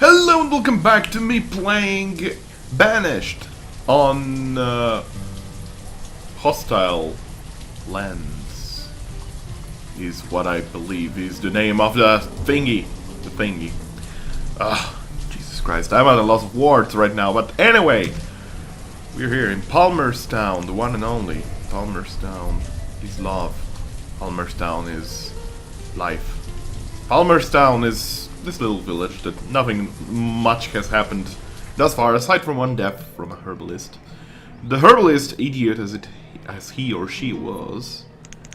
Hello and welcome back to me playing Banished on Hostile Lands is what I believe is the name of the thingy. Jesus Christ, I'm at a loss of words right now, but anyway, we're here in Palmerstown, the one and only. Palmerstown is love. Palmerstown is life. Palmerstown is this little village that nothing much has happened thus far, aside from one death from a herbalist. The herbalist, idiot as he or she was,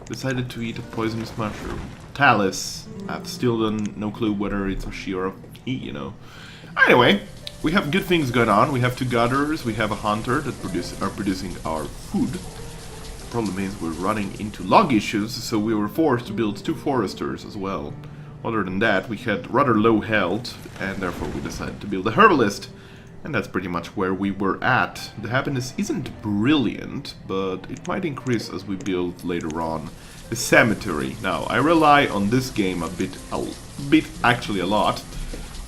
decided to eat a poisonous mushroom. Talus. I've still done no clue whether it's a she or a he, you know. Anyway, we have good things going on. We have two gatherers, we have a hunter that are producing our food. The problem is we're running into log issues, so we were forced to build two foresters as well. Other than that, we had rather low health, and therefore we decided to build a herbalist. And that's pretty much where we were at. The happiness isn't brilliant, but it might increase as we build later on the cemetery. Now, I rely on this game a bit, actually a lot,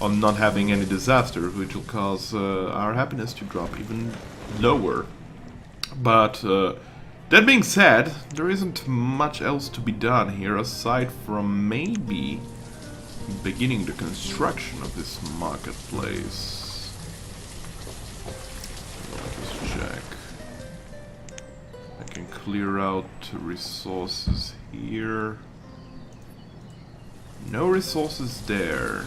on not having any disasters, which will cause our happiness to drop even lower. But that being said, there isn't much else to be done here aside from maybe beginning the construction of this marketplace. Let us check. I can clear out resources here. No resources there.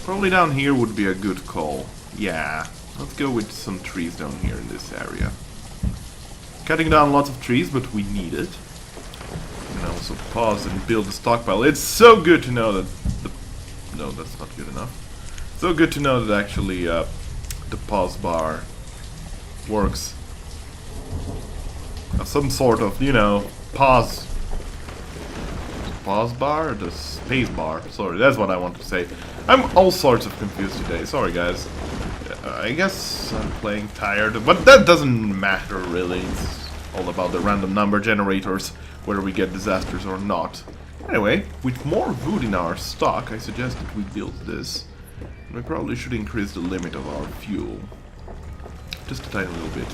Probably down here would be a good call. Yeah, let's go with some trees down here in this area. Cutting down lots of trees, but we need it. And also pause and build a stockpile. It's so good to know that no, that's not good enough. So good to know that actually the pause bar works. Some sort of, you know, pause bar or the space bar. Sorry, that's what I want to say. I'm all sorts of confused today. Sorry, guys. I guess I'm playing tired, but that doesn't matter really. It's all about the random number generators, whether we get disasters or not. Anyway, with more wood in our stock, I suggest that we build this. We probably should increase the limit of our fuel. Just a tiny little bit.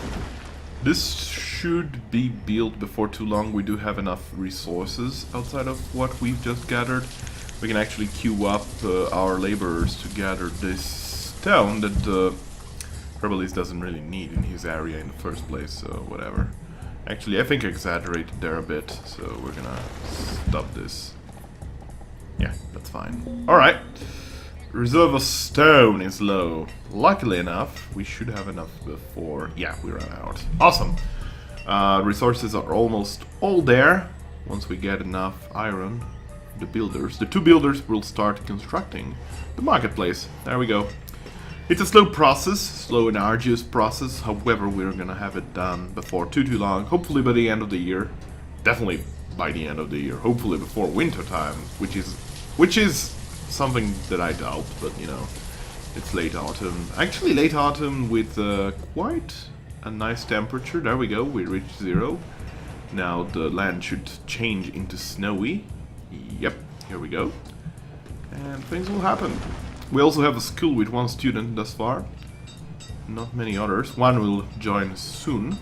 This should be built before too long. We do have enough resources outside of what we've just gathered. We can actually queue up our laborers to gather this stone that the herbalist doesn't really need in his area in the first place, so whatever. Actually, I think I exaggerated there a bit, so we're gonna stop this. Yeah, that's fine. Alright. Reserve of stone is low. Luckily enough, we should have enough before... Yeah, we ran out. Awesome. Resources are almost all there. Once we get enough iron, the two builders will start constructing the marketplace. There we go. It's a slow process, slow and arduous process. However, we're gonna have it done before too long. Hopefully by the end of the year. Definitely by the end of the year. Hopefully before winter time, which is something that I doubt. But you know, it's late autumn. Actually, late autumn with quite a nice temperature. There we go. We reached 0. Now the land should change into snowy. Yep. Here we go. And things will happen. We also have a school with one student thus far. Not many others. One will join soon.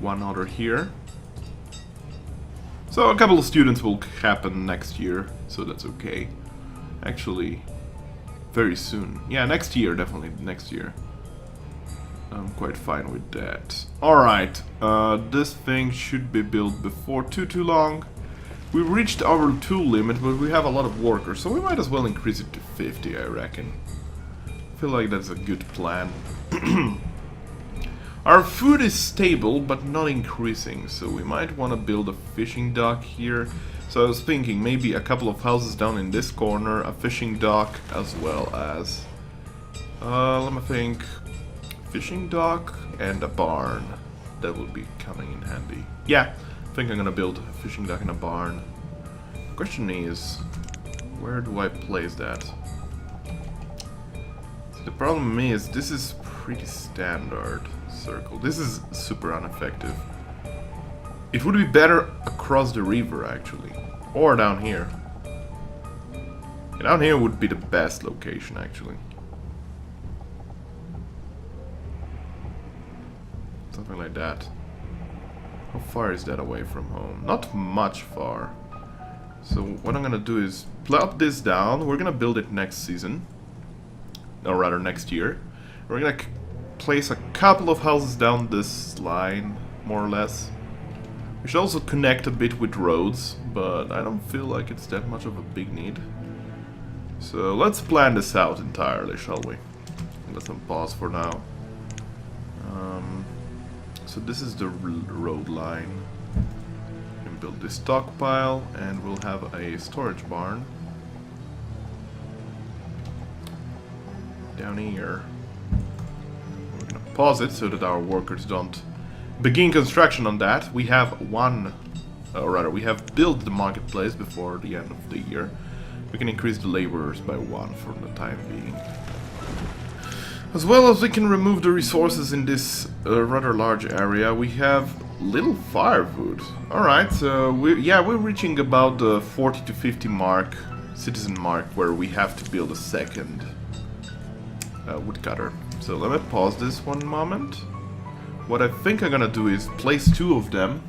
One other here. So a couple of students will happen next year, so that's okay. Actually, very soon. Yeah, next year, definitely next year. I'm quite fine with that. Alright, this thing should be built before too long. We reached our tool limit, but we have a lot of workers, so we might as well increase it to 50, I reckon. I feel like that's a good plan. Our food is stable, but not increasing, so we might want to build a fishing dock here. So I was thinking maybe a couple of houses down in this corner, a fishing dock, as well as... let me think... Fishing dock and a barn. That would be coming in handy. Yeah. I think I'm gonna build a fishing dock and a barn. Question is, where do I place that? The problem is, this is pretty standard circle. This is super ineffective. It would be better across the river, actually. Or down here. Down here would be the best location, actually. Something like that. How far is that away from home? Not much far. So what I'm gonna do is plop this down. We're gonna build it next season. Or rather next year. We're gonna place a couple of houses down this line, more or less. We should also connect a bit with roads, but I don't feel like it's that much of a big need. So let's plan this out entirely, shall we? Let's pause for now. So this is the road line. We can build this stockpile, and we'll have a storage barn down here. We're gonna pause it so that our workers don't begin construction on that. We have we have built the marketplace before the end of the year. We can increase the laborers by 1 for the time being. As well as we can remove the resources in this rather large area, we have little firewood. Alright, so we're reaching about the 40 to 50 mark, citizen mark, where we have to build a second woodcutter. So let me pause this one moment. What I think I'm gonna do is place 2 of them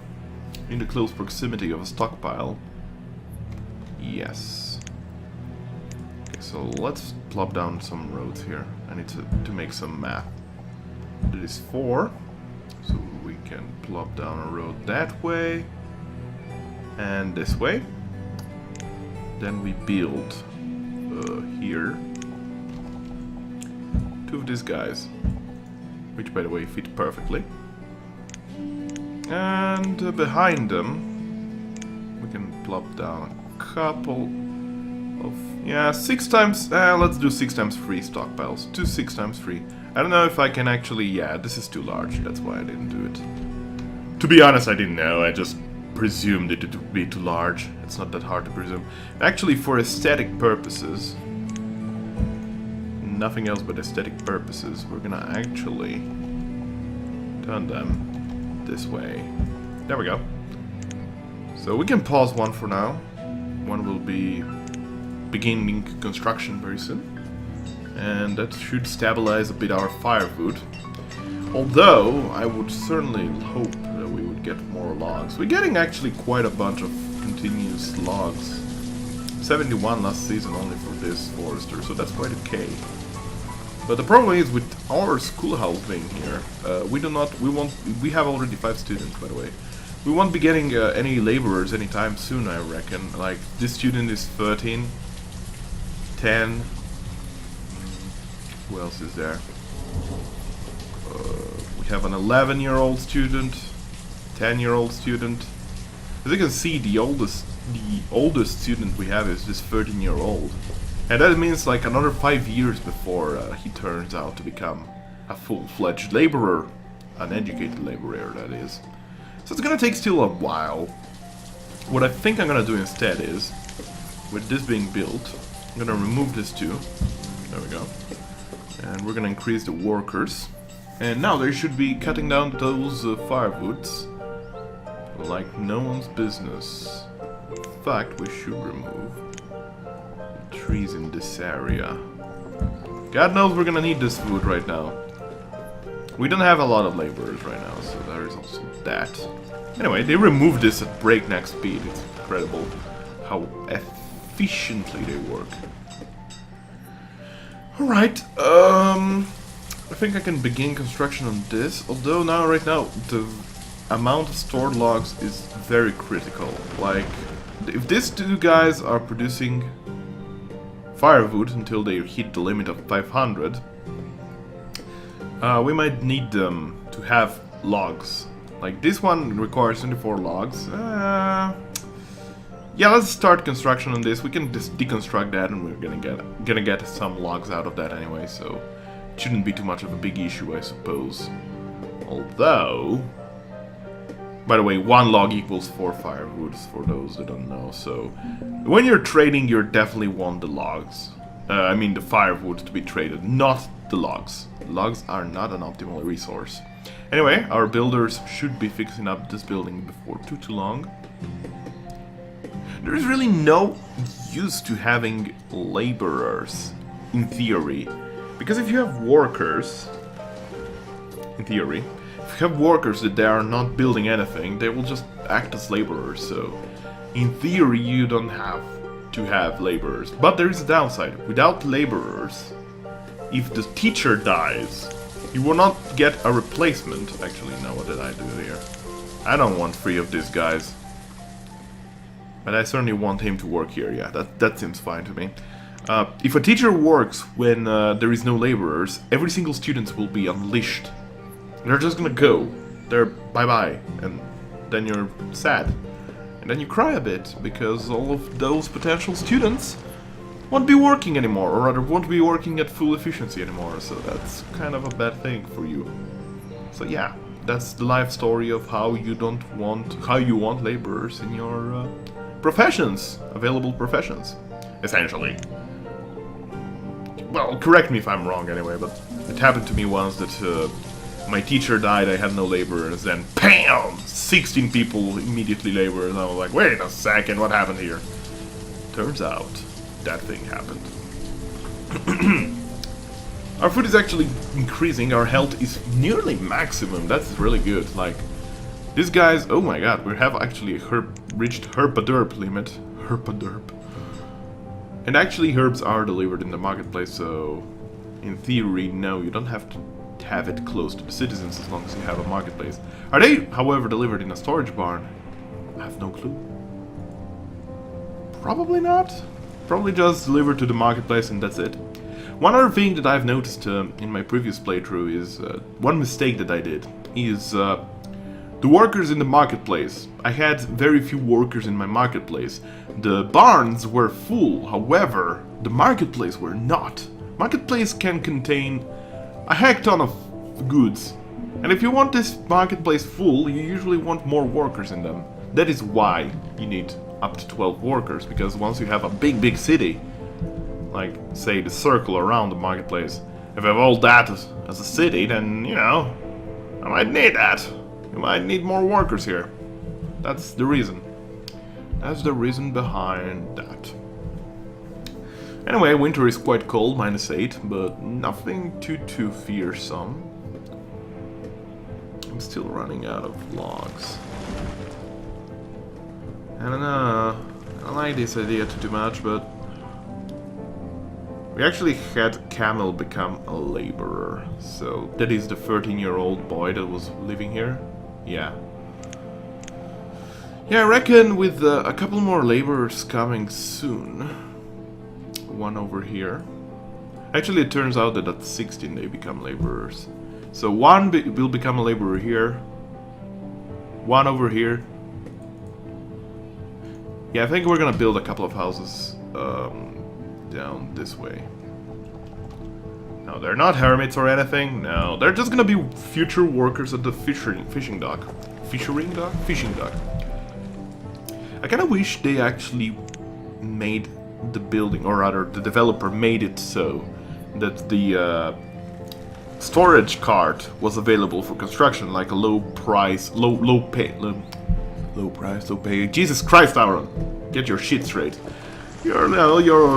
in the close proximity of a stockpile. Yes. So let's plop down some roads here. I need to make some math. That is 4. So we can plop down a road that way. And this way. Then we build here 2 of these guys. Which, by the way, fit perfectly. And behind them, we can plop down a couple of, 6 times, let's do 6 times 3 stockpiles. 2 6 times 3. I don't know if I can actually, this is too large, that's why I didn't do it. To be honest, I didn't know, I just presumed it would be too large. It's not that hard to presume. Actually, for aesthetic purposes, nothing else but aesthetic purposes, we're gonna actually turn them this way. There we go. So we can pause one for now. One will be beginning construction very soon, and that should stabilize a bit our firewood. Although I would certainly hope that we would get more logs. We're getting actually quite a bunch of continuous logs. 71 last season only for this forester, so that's quite okay. But the problem is with our schoolhouse being here, we have already 5 students, by the way. We won't be getting any laborers anytime soon, I reckon. Like, this student is 13, 10. Who else is there? We have an 11-year-old student, 10-year-old student. As you can see, the oldest student we have is this 13-year-old. And that means like another 5 years before he turns out to become a full-fledged laborer. An educated laborer, that is. So it's gonna take still a while. What I think I'm gonna do instead is, with this being built, I'm gonna remove this too. There we go. And we're gonna increase the workers. And now they should be cutting down those firewoods like no one's business. In fact, we should remove the trees in this area. God knows we're gonna need this wood right now. We don't have a lot of laborers right now, so there is also that. Anyway, they removed this at breakneck speed. It's incredible how efficiently they work. Alright, I think I can begin construction on this, although right now, the amount of stored logs is very critical. Like, if these 2 guys are producing firewood until they hit the limit of 500, we might need them to have logs. Like, this one requires 24 logs. Yeah, let's start construction on this. We can just deconstruct that, and we're gonna get some logs out of that anyway, so it shouldn't be too much of a big issue, I suppose. Although, by the way, 1 log equals 4 firewoods, for those that don't know. So when you're trading, you definitely want the logs. I mean the firewood to be traded, not the logs. Logs are not an optimal resource. Anyway, our builders should be fixing up this building before too long. There is really no use to having laborers, in theory. Because if you have workers, in theory, if you have workers that they are not building anything, they will just act as laborers, so in theory you don't have to have laborers. But there is a downside. Without laborers, if the teacher dies, you will not get a replacement. Actually, no, what did I do here? I don't want 3 of these guys. But I certainly want him to work here, yeah, that seems fine to me. If a teacher works when there is no laborers, every single student will be unleashed. They're just gonna go. They're bye-bye, and then you're sad. And then you cry a bit, because all of those potential students won't be working anymore, or rather won't be working at full efficiency anymore, so that's kind of a bad thing for you. So yeah, that's the life story of how you want laborers in your professions, available professions, essentially. Well, correct me if I'm wrong anyway, but it happened to me once that my teacher died, I had no laborers, then BAM! 16 people immediately laborers, and I was like, wait a second, what happened here? Turns out, that thing happened. Our food is actually increasing, our health is nearly maximum, that's really good. Like, these guys, oh my god, we have actually reached herpaderp limit. Herpaderp. And actually herbs are delivered in the marketplace, so in theory, no, you don't have to have it close to the citizens as long as you have a marketplace. Are they, however, delivered in a storage barn? I have no clue. Probably not. Probably just delivered to the marketplace and that's it. One other thing that I've noticed in my previous playthrough is one mistake that I did is the workers in the marketplace. I had very few workers in my marketplace. The barns were full, however, the marketplace were not. Marketplace can contain a heck ton of goods. And if you want this marketplace full, you usually want more workers in them. That is why you need up to 12 workers, because once you have a big city, like, say, the circle around the marketplace, if you have all that as a city, then, you know, I might need that. You might need more workers here. That's the reason. That's the reason behind that. Anyway, winter is quite cold, -8, but nothing too fearsome. I'm still running out of logs. I don't know. I don't like this idea too much, but we actually had Camel become a laborer. So that is the 13-year-old boy that was living here. Yeah. Yeah, I reckon with a couple more laborers coming soon. One over here. Actually, it turns out that at 16 they become laborers. So one will become a laborer here. One over here. Yeah, I think we're gonna build a couple of houses down this way. No, they're not hermits or anything. No, they're just gonna be future workers at the fishing dock. Fishing dock? I kinda wish they actually made the building, or rather the developer made it so that the storage cart was available for construction, like a low pay. Jesus Christ, Lauron, get your shit straight. Your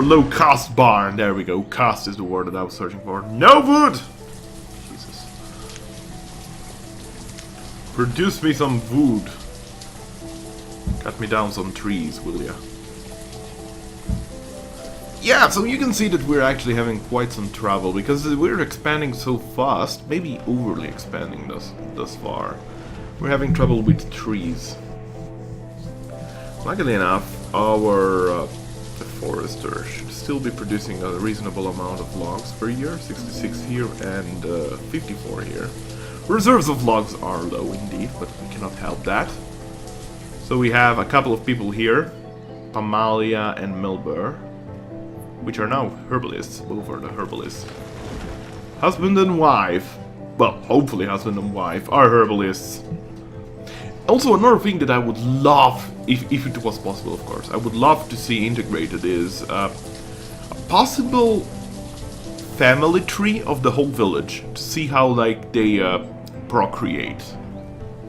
low-cost barn. There we go. Cost is the word that I was searching for. No wood. Jesus. Produce me some wood. Cut me down some trees, will ya? Yeah, so you can see that we're actually having quite some trouble because we're expanding so fast, maybe overly expanding thus far. We're having trouble with trees. Luckily enough, our the forester should still be producing a reasonable amount of logs per year, 66 here and 54 here. Reserves of logs are low indeed, but we cannot help that. So we have a couple of people here, Pamalia and Milbur, which are now herbalists. Both are the herbalists. Husband and wife, well, hopefully husband and wife, are herbalists. Also, another thing that I would love, if it was possible, of course, I would love to see integrated is a possible family tree of the whole village, to see how, like, they procreate.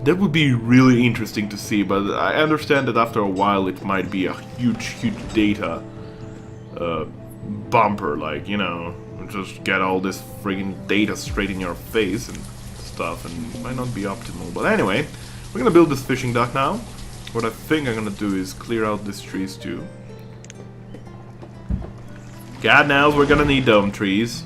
That would be really interesting to see, but I understand that after a while it might be a huge data bumper, like, you know, just get all this friggin' data straight in your face and stuff, and it might not be optimal. But anyway, we're gonna build this fishing dock now. What I think I'm gonna do is clear out these trees too. God knows we're gonna need dome trees.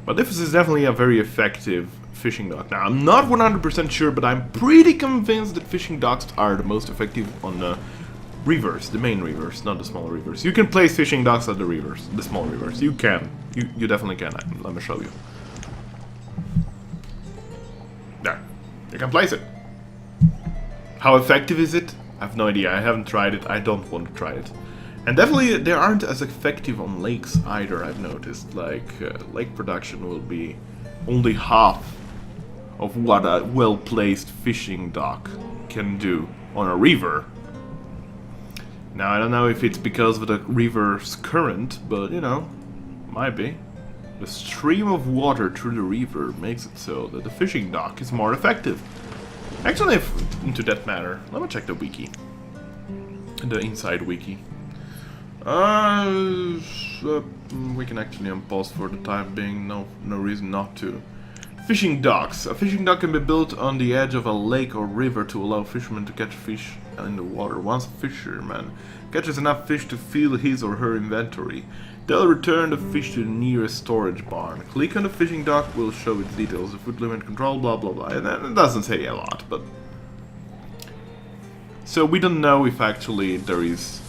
But this is definitely a very effective fishing dock. Now, I'm not 100% sure, but I'm pretty convinced that fishing docks are the most effective on the rivers, the main rivers, not the small rivers. You can place fishing docks at the rivers, the small rivers. You can. You definitely can. Let me show you. There. You can place it. How effective is it? I have no idea. I haven't tried it. I don't want to try it. And definitely they aren't as effective on lakes either, I've noticed. Like, lake production will be only half of what a well-placed fishing dock can do on a river. Now, I don't know if it's because of the river's current, but, you know, might be. The stream of water through the river makes it so that the fishing dock is more effective. Actually, into that matter, let me check the wiki. The inside wiki. We can actually unpause for the time being, no reason not to. Fishing docks. A fishing dock can be built on the edge of a lake or river to allow fishermen to catch fish in the water. Once a fisherman catches enough fish to fill his or her inventory, they'll return the fish to the nearest storage barn. Click on the fishing dock will show its details, the food limit control, blah blah blah. And it doesn't say a lot, but... So we don't know if actually there is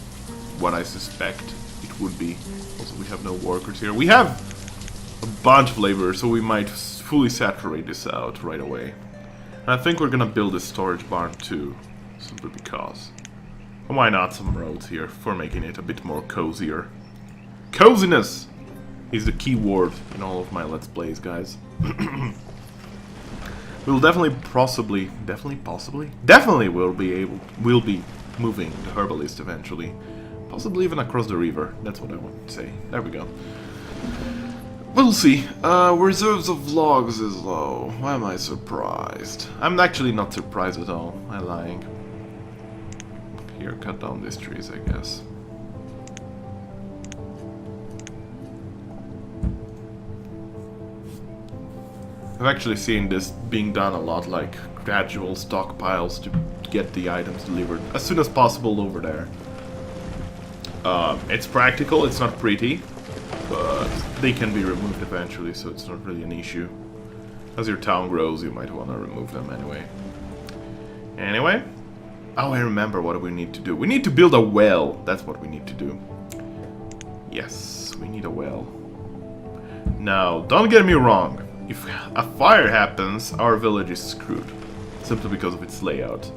what I suspect it would be. Also, we have no workers here. We have a bunch of laborers, so we might fully saturate this out right away. And I think we're gonna build a storage barn too, simply because. And why not some roads here for making it a bit more cozier. Coziness is the key word in all of my Let's Plays, guys. We'll definitely will be moving the herbalist eventually. Possibly even across the river. That's what I want to say. There we go. We'll see. Reserves of logs is low. Why am I surprised? I'm actually not surprised at all. I'm lying. Here, cut down these trees, I guess. I've actually seen this being done a lot, like gradual stockpiles to get the items delivered as soon as possible over there. It's practical, it's not pretty, but they can be removed eventually, so it's not really an issue. As your town grows, you might want to remove them anyway. Anyway, oh, I remember what we need to do. We need to build a well. That's what we need to do. Yes, we need a well. Now, don't get me wrong. If a fire happens, our village is screwed, simply because of its layout.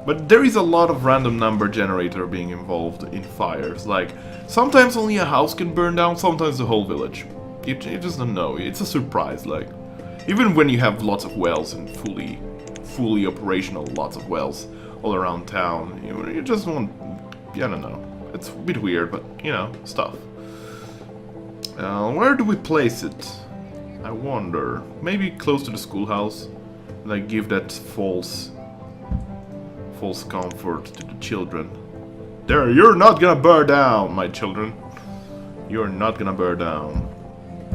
But there is a lot of random number generator being involved in fires. Like, sometimes only a house can burn down, sometimes the whole village. You just don't know. It's a surprise. Like, even when you have lots of wells and fully operational lots of wells all around town, you just want, I don't know. It's a bit weird, but you know, stuff. Where do we place it? I wonder. Maybe close to the schoolhouse. Like, give that false comfort to the children. There, you're not gonna burn down, my children. You're not gonna burn down.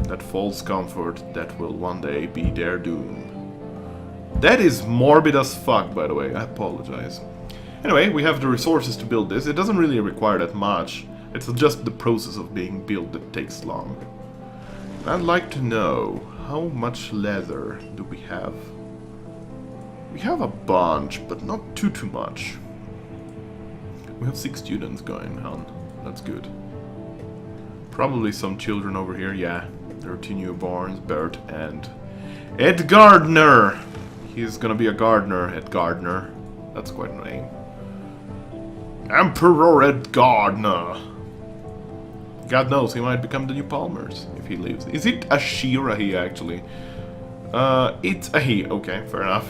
That false comfort that will one day be their doom. That is morbid as fuck, by the way. I apologize. Anyway, we have the resources to build this. It doesn't really require that much. It's just the process of being built that takes long. I'd like to know, how much leather do we have? We have a bunch, but not too much. We have 6 students going on. That's good. Probably some children over here, yeah. There are 2 newborns, Bert and Ed Gardner. He's gonna be a gardener, Ed Gardner. That's quite a name. Emperor Ed Gardner. God knows, he might become the new Palmers if he lives. Is it a she or a he, actually? It's a he. Okay, fair enough.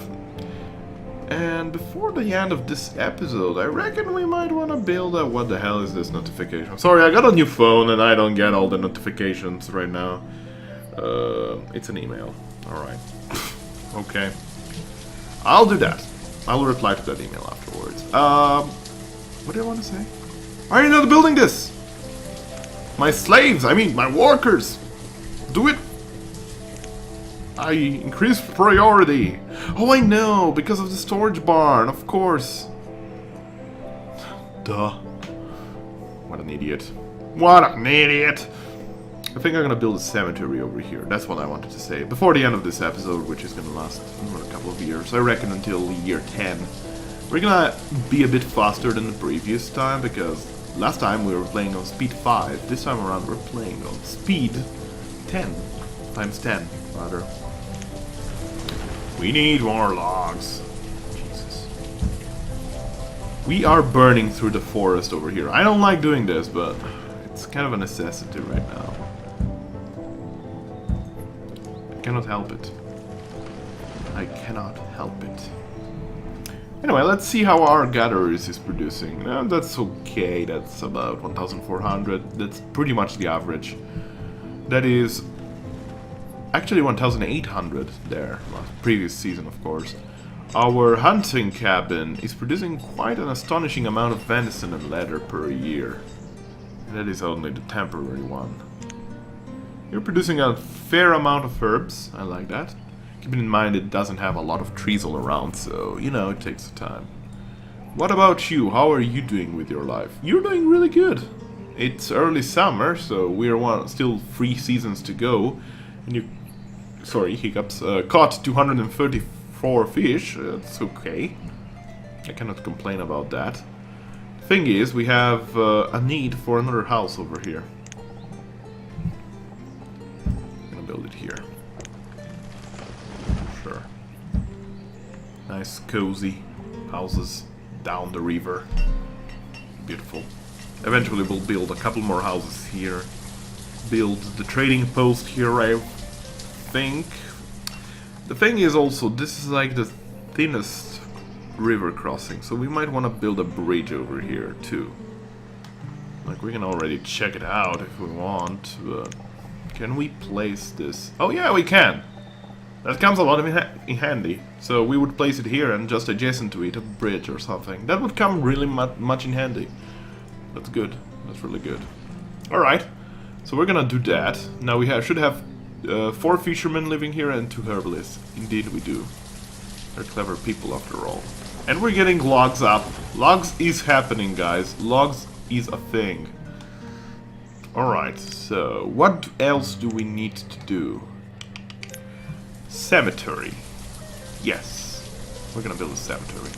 And before the end of this episode, I reckon we might want to build a... What the hell is this notification? Sorry, I got a new phone and I don't get all the notifications right now. It's an email. Alright. Okay. I'll do that. I'll reply to that email afterwards. What do I want to say? Why are you not building this? My slaves, I mean my workers. Do it. I increased priority. Oh, I know, because of the storage barn, of course. Duh. What an idiot. What an idiot. I think I'm gonna build a cemetery over here. That's what I wanted to say. Before the end of this episode, which is gonna last for a couple of years. I reckon until year 10. We're gonna be a bit faster than the previous time, because last time we were playing on speed 5. This time around we're playing on speed 10. Times 10, rather. We need more logs. Jesus. We are burning through the forest over here. I don't like doing this, but it's kind of a necessity right now. I cannot help it. I cannot help it. Anyway, let's see how our gatherers is producing. That's okay. That's about 1,400. That's pretty much the average. That is actually 1,800 there. Previous season, of course. Our hunting cabin is producing quite an astonishing amount of venison and leather per year. And that is only the temporary one. You're producing a fair amount of herbs. I like that. Keeping in mind it doesn't have a lot of trees all around, so, you know, it takes time. What about you? How are you doing with your life? You're doing really good. It's early summer, so we're still 3 seasons to go. And you, sorry, hiccups, caught 234 fish. That's okay. I cannot complain about that. Thing is, we have a need for another house over here. I'm gonna build it here. Sure. Nice, cozy houses down the river. Beautiful. Eventually we'll build a couple more houses here. Build the trading post here, I think. The thing is also, this is like the thinnest river crossing, so we might want to build a bridge over here too. Like, we can already check it out if we want, but can we place this? Oh yeah, we can! That comes a lot in handy. So we would place it here and just adjacent to it, a bridge or something. That would come really much in handy. That's good. That's really good. Alright, so we're gonna do that. Now we should have 4 fishermen living here and 2 herbalists. Indeed we do. They're clever people after all. And we're getting logs up. Logs is happening, guys. Logs is a thing. Alright, so what else do we need to do? Cemetery. Yes. We're gonna build a cemetery.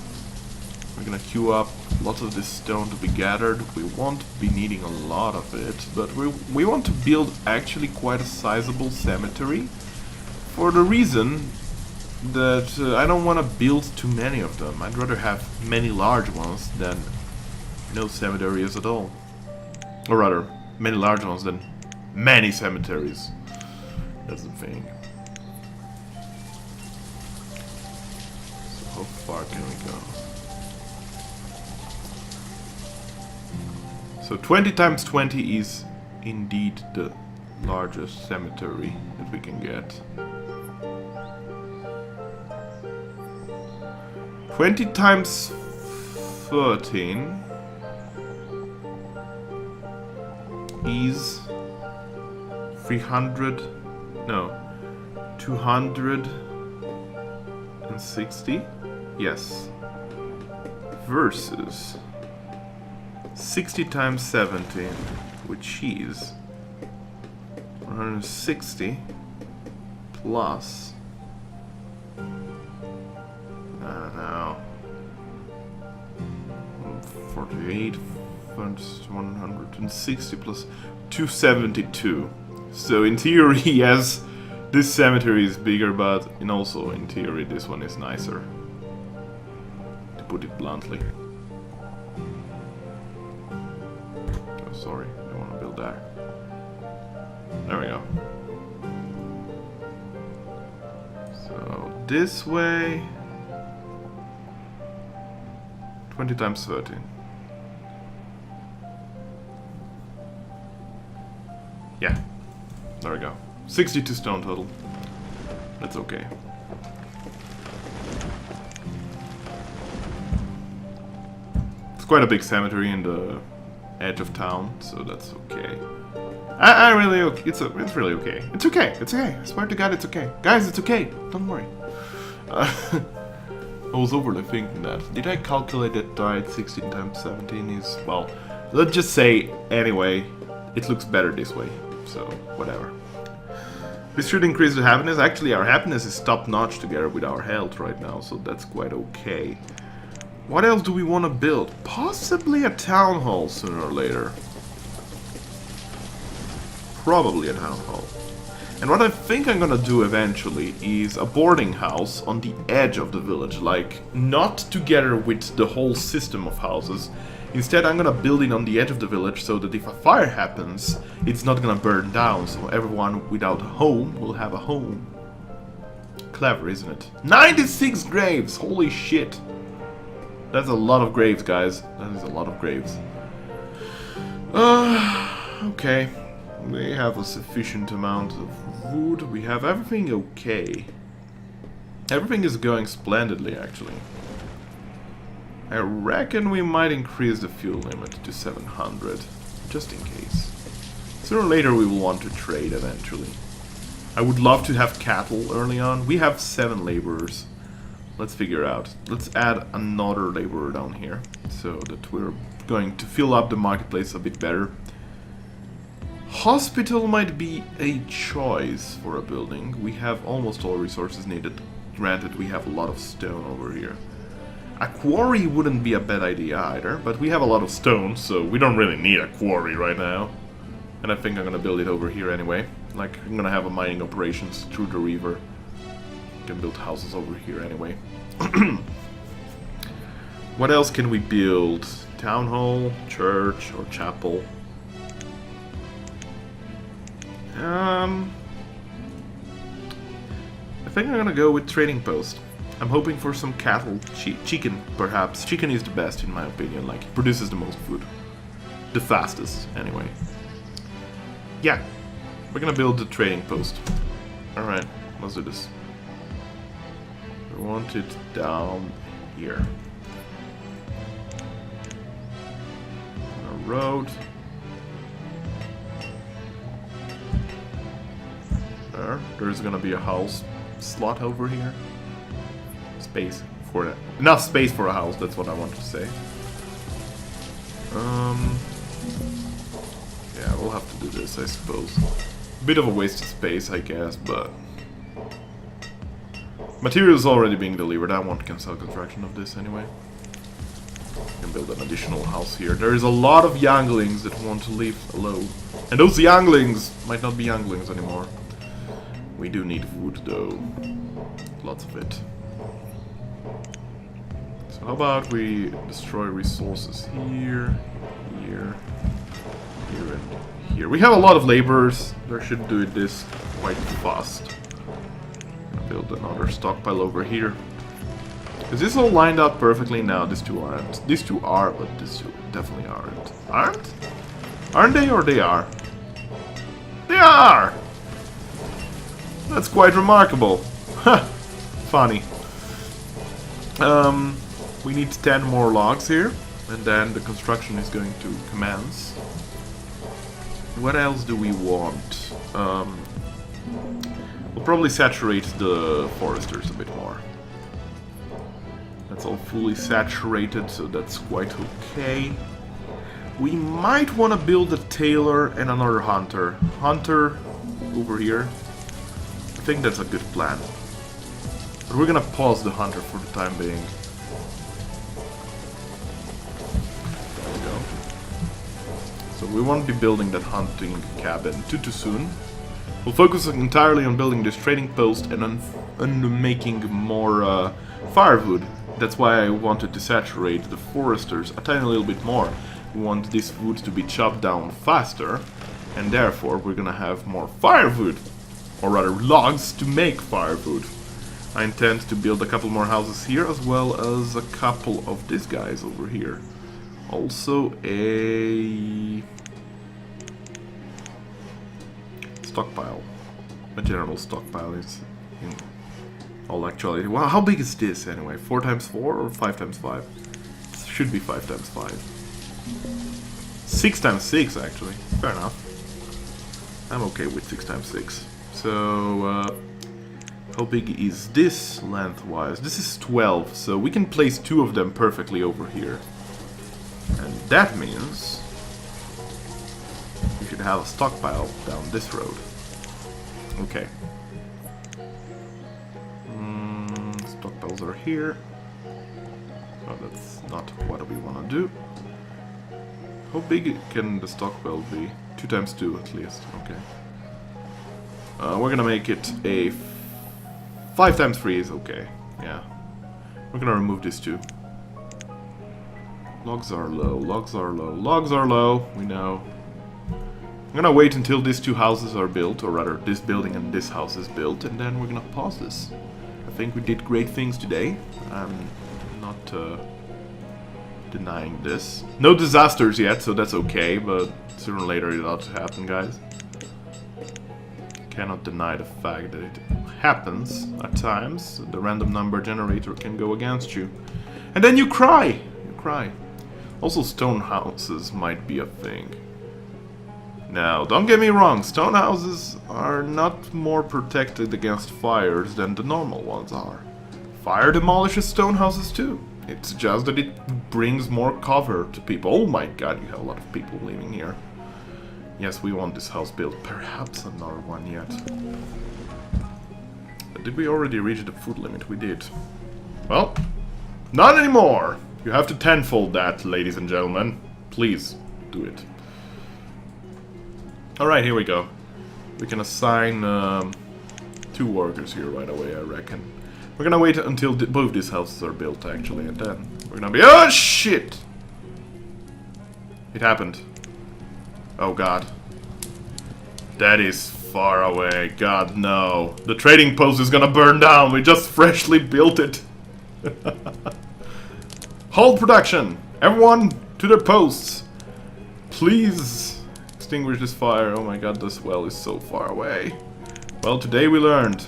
We're gonna queue up lots of this stone to be gathered. We won't be needing a lot of it, but we want to build actually quite a sizable cemetery. For the reason that I don't want to build too many of them. I'd rather have many large ones than no cemeteries at all. Or rather, many large ones than many cemeteries. That's the thing. So how far can we go? So 20 times 20 is indeed the largest cemetery that we can get. 20 times 13 is 260, yes, versus 60 times 17, which is 160 plus, I don't know, 48 plus 160 plus 272. So in theory, yes, this cemetery is bigger, but also in theory this one is nicer, to put it bluntly. Oh, sorry, I don't want to build that. There we go. So this way, 20 times 13. Yeah, there we go. 62 stone total. That's okay. It's quite a big cemetery in the edge of town, so that's okay. I really, it's really okay. It's okay. It's okay. I swear to God, it's okay. Guys, it's okay. Don't worry. I was overly thinking that. Did I calculate that died 16 times 17 is, well, let's just say, anyway, it looks better this way. So, whatever. This should increase the happiness. Actually, our happiness is top-notch together with our health right now, so that's quite okay. What else do we want to build? Possibly a town hall sooner or later. Probably a town hall. And what I think I'm gonna do eventually is a boarding house on the edge of the village, like not together with the whole system of houses. Instead, I'm gonna build it on the edge of the village so that if a fire happens, it's not gonna burn down, so everyone without a home will have a home. Clever, isn't it? 96 graves! Holy shit! That's a lot of graves, guys. That is a lot of graves. Okay. We have a sufficient amount of wood. We have everything okay. Everything is going splendidly, actually. I reckon we might increase the fuel limit to 700, just in case. Sooner or later we will want to trade eventually. I would love to have cattle early on. We have 7 laborers. Let's figure out. Let's add another laborer down here, so that we're going to fill up the marketplace a bit better. Hospital might be a choice for a building. We have almost all resources needed. Granted, we have a lot of stone over here. A quarry wouldn't be a bad idea either, but we have a lot of stone, so we don't really need a quarry right now. And I think I'm gonna build it over here anyway. Like, I'm gonna have a mining operations through the river. Can build houses over here anyway. What else can we build? Town hall, church, or chapel? I think I'm gonna go with trading post. I'm hoping for some cattle, chicken perhaps. Chicken is the best in my opinion, like it produces the most food. The fastest, anyway. Yeah, we're gonna build the trading post. Alright, let's do this. We want it down here. A road. There's gonna be a house slot over here. Space for that. Enough space for a house, that's what I want to say. Yeah, we'll have to do this, I suppose. Bit of a waste of space, I guess, but... Material is already being delivered. I won't cancel construction of this anyway. Can build an additional house here. There is a lot of younglings that want to leave alone. And those younglings might not be younglings anymore. We do need food though. Lots of it. So how about we destroy resources here, here, here, and here. We have a lot of laborers. They should do this quite fast. Build another stockpile over here. Is this all lined up perfectly? No, these two aren't. These two are, but these two definitely aren't. Aren't? Aren't they, or they are? They are! That's quite remarkable. Ha! Funny. We need 10 more logs here, and then the construction is going to commence. What else do we want? We'll probably saturate the foresters a bit more. That's all fully saturated, so that's quite okay. We might want to build a tailor and another hunter. Hunter over here. I think that's a good plan. But we're gonna pause the hunter for the time being. There we go. So we won't be building that hunting cabin too soon. We'll focus entirely on building this trading post and on making more firewood. That's why I wanted to saturate the foresters a tiny little bit more. We want this wood to be chopped down faster, and therefore we're gonna have more firewood, or rather logs to make firewood. I intend to build a couple more houses here, as well as a couple of these guys over here. Also a stockpile. A general stockpile is in all actuality. Wow, how big is this anyway? 4 times 4 or 5 times 5? It's should be 5 times 5. 6 times 6, actually. Fair enough. I'm okay with 6 times 6. So, how big is this lengthwise? This is 12, so we can place 2 of them perfectly over here. And that means we should have a stockpile down this road. Okay. Stockpiles are here. Oh, that's not what we want to do. How big can the stockpile be? 2 times 2 at least. Okay. We're gonna make it a 5 times 3 is okay. Yeah. We're gonna remove these 2. Logs are low, logs are low, logs are low, we know. I'm gonna wait until these 2 houses are built, or rather this building and this house is built, and then we're gonna pause this. I think we did great things today. I'm not denying this. No disasters yet, so that's okay, but sooner or later it ought to happen, guys. Cannot deny the fact that it happens at times. The random number generator can go against you. And then you cry! You cry. Also, stone houses might be a thing. Now, don't get me wrong, stone houses are not more protected against fires than the normal ones are. Fire demolishes stone houses too. It's just that it brings more cover to people. Oh my god, you have a lot of people living here. Yes, we want this house built. Perhaps another one yet. Did we already reach the food limit? We did. Well, not anymore! You have to tenfold that, ladies and gentlemen. Please, do it. Alright, here we go. We can assign 2 workers here right away, I reckon. We're gonna wait until both these houses are built, actually, and then we're gonna be... Oh, shit! It happened. Oh, God. That is far away. God, no. The trading post is gonna burn down. We just freshly built it. Hold production! Everyone to their posts! Please extinguish this fire. Oh my god, this well is so far away. Well, today we learned.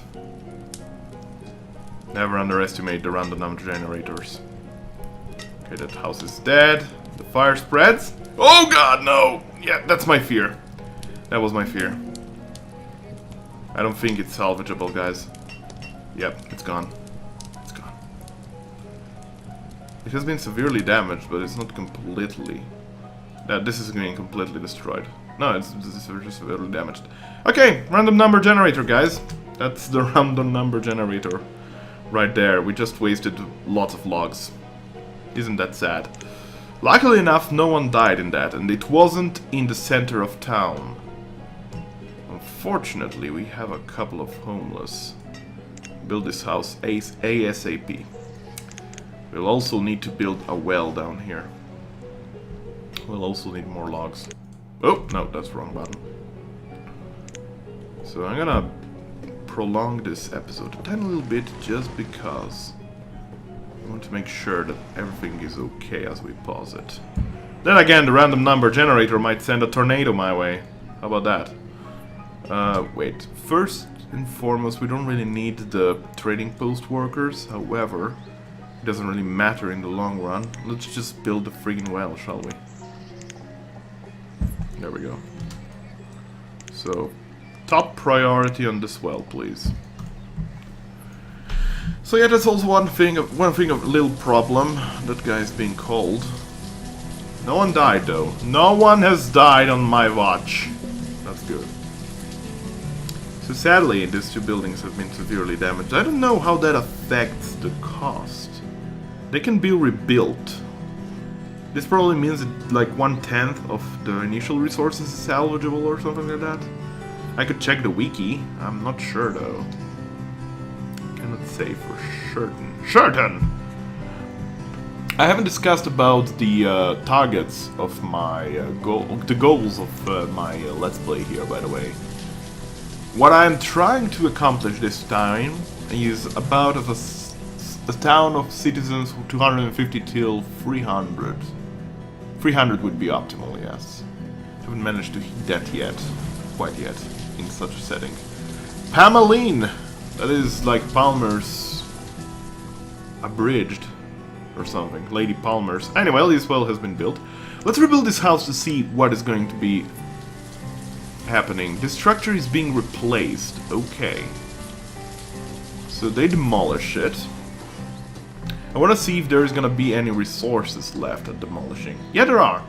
Never underestimate the random number generators. Okay, that house is dead. The fire spreads. Oh god, no! Yeah, that's my fear. That was my fear. I don't think it's salvageable, guys. Yep, it's gone. It's gone. It has been severely damaged, but it's not completely... this is being completely destroyed. No, it's just severely damaged. Okay, random number generator, guys. That's the random number generator. Right there. We just wasted lots of logs. Isn't that sad? Luckily enough, no one died in that, and it wasn't in the center of town. Unfortunately, we have a couple of homeless. Build this house ASAP. We'll also need to build a well down here. We'll also need more logs. Oh, no, that's the wrong button. So I'm gonna prolong this episode a tiny little bit just because I want to make sure that everything is okay as we pause it. Then again, the random number generator might send a tornado my way. How about that? Wait. First and foremost, we don't really need the trading post workers. However, it doesn't really matter in the long run. Let's just build the friggin' well, shall we? There we go. So, top priority on this well, please. So yeah, that's also one thing of a little problem. That guy's being cold. No one died though. No one has died on my watch. That's good. So sadly, these 2 buildings have been severely damaged. I don't know how that affects the cost. They can be rebuilt. This probably means that like 1/10 of the initial resources is salvageable or something like that. I could check the wiki. I'm not sure though. Cannot say for certain. I haven't discussed about the targets of my the goals of my Let's Play here, by the way. What I'm trying to accomplish this time is about a town of citizens 250 till 300. 300 would be optimal, yes. Haven't managed to hit that yet. Quite yet. In such a setting. Pameline! That is like Palmer's abridged. or something. Lady Palmer's. Anyway, this well has been built. Let's rebuild this house to see what is going to be happening. This structure is being replaced. Okay. So they demolish it. I want to see if there's gonna be any resources left at demolishing. Yeah, there are.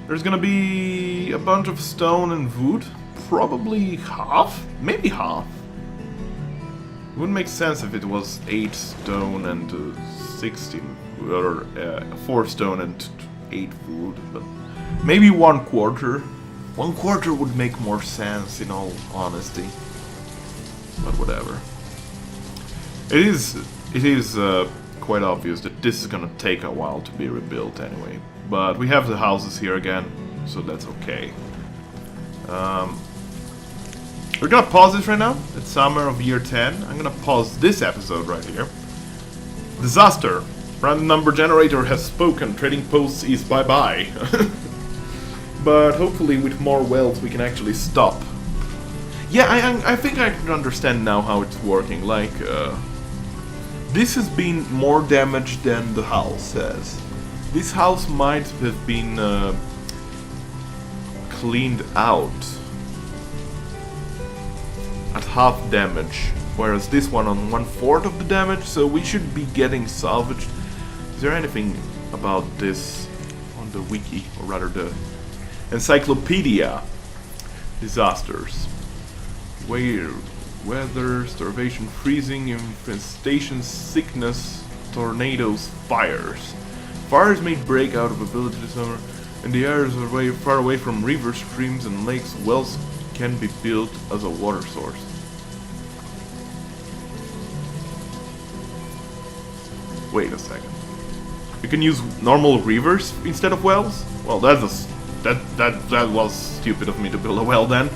There's gonna be a bunch of stone and wood. Probably half? Maybe half. It wouldn't make sense if it was 8 stone and 16, or 4 stone and 8 wood, but maybe 1/4. 1/4 would make more sense, in all honesty. But whatever. It is quite obvious that this is gonna take a while to be rebuilt anyway. But we have the houses here again, so that's okay. We're gonna pause this right now. It's summer of year 10. I'm gonna pause this episode right here. Disaster. Random number generator has spoken. Trading posts is bye-bye. But hopefully with more wells we can actually stop. Yeah, I think I can understand now how it's working. Like, this has been more damage than the house has. This house might have been cleaned out at half damage, whereas this one on 1/4 of the damage, so we should be getting salvaged. Is there anything about this on the wiki, or rather the encyclopedia? Disasters. Weather, starvation, freezing, infestation, sickness, tornadoes, fires. Fires may break out of a village this summer, and the areas are far away from rivers, streams, and lakes. Wells can be built as a water source. Wait a second. You can use normal rivers instead of wells? Well, that was stupid of me to build a well then.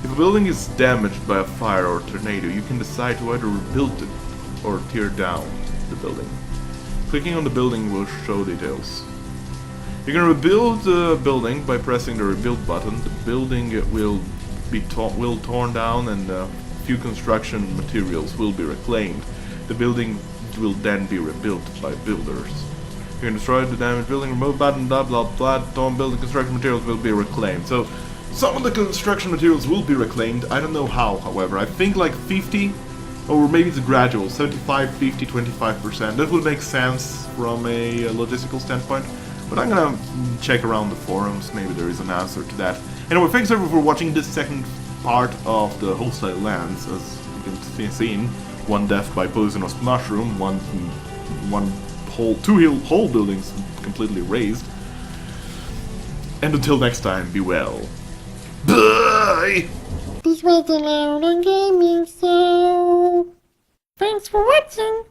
If a building is damaged by a fire or tornado, you can decide to either rebuild it or tear down the building. Clicking on the building will show details. You can rebuild the building by pressing the rebuild button. The building will be torn down and a few construction materials will be reclaimed. The building will then be rebuilt by builders. You can destroy the damaged building, remove button, blah blah blah. Torn building construction materials will be reclaimed. So some of the construction materials will be reclaimed. I don't know how, however. I think like 50, or maybe it's gradual, 75, 50, 25%. That would make sense from a logistical standpoint. But I'm gonna check around the forums, maybe there is an answer to that. Anyway, thanks everyone for watching this second part of the hostile lands. As you can see, one death by poisonous mushroom, two whole buildings completely razed. And until next time, be well. Bye! This was the Lauron Gaming Show. Thanks for watching.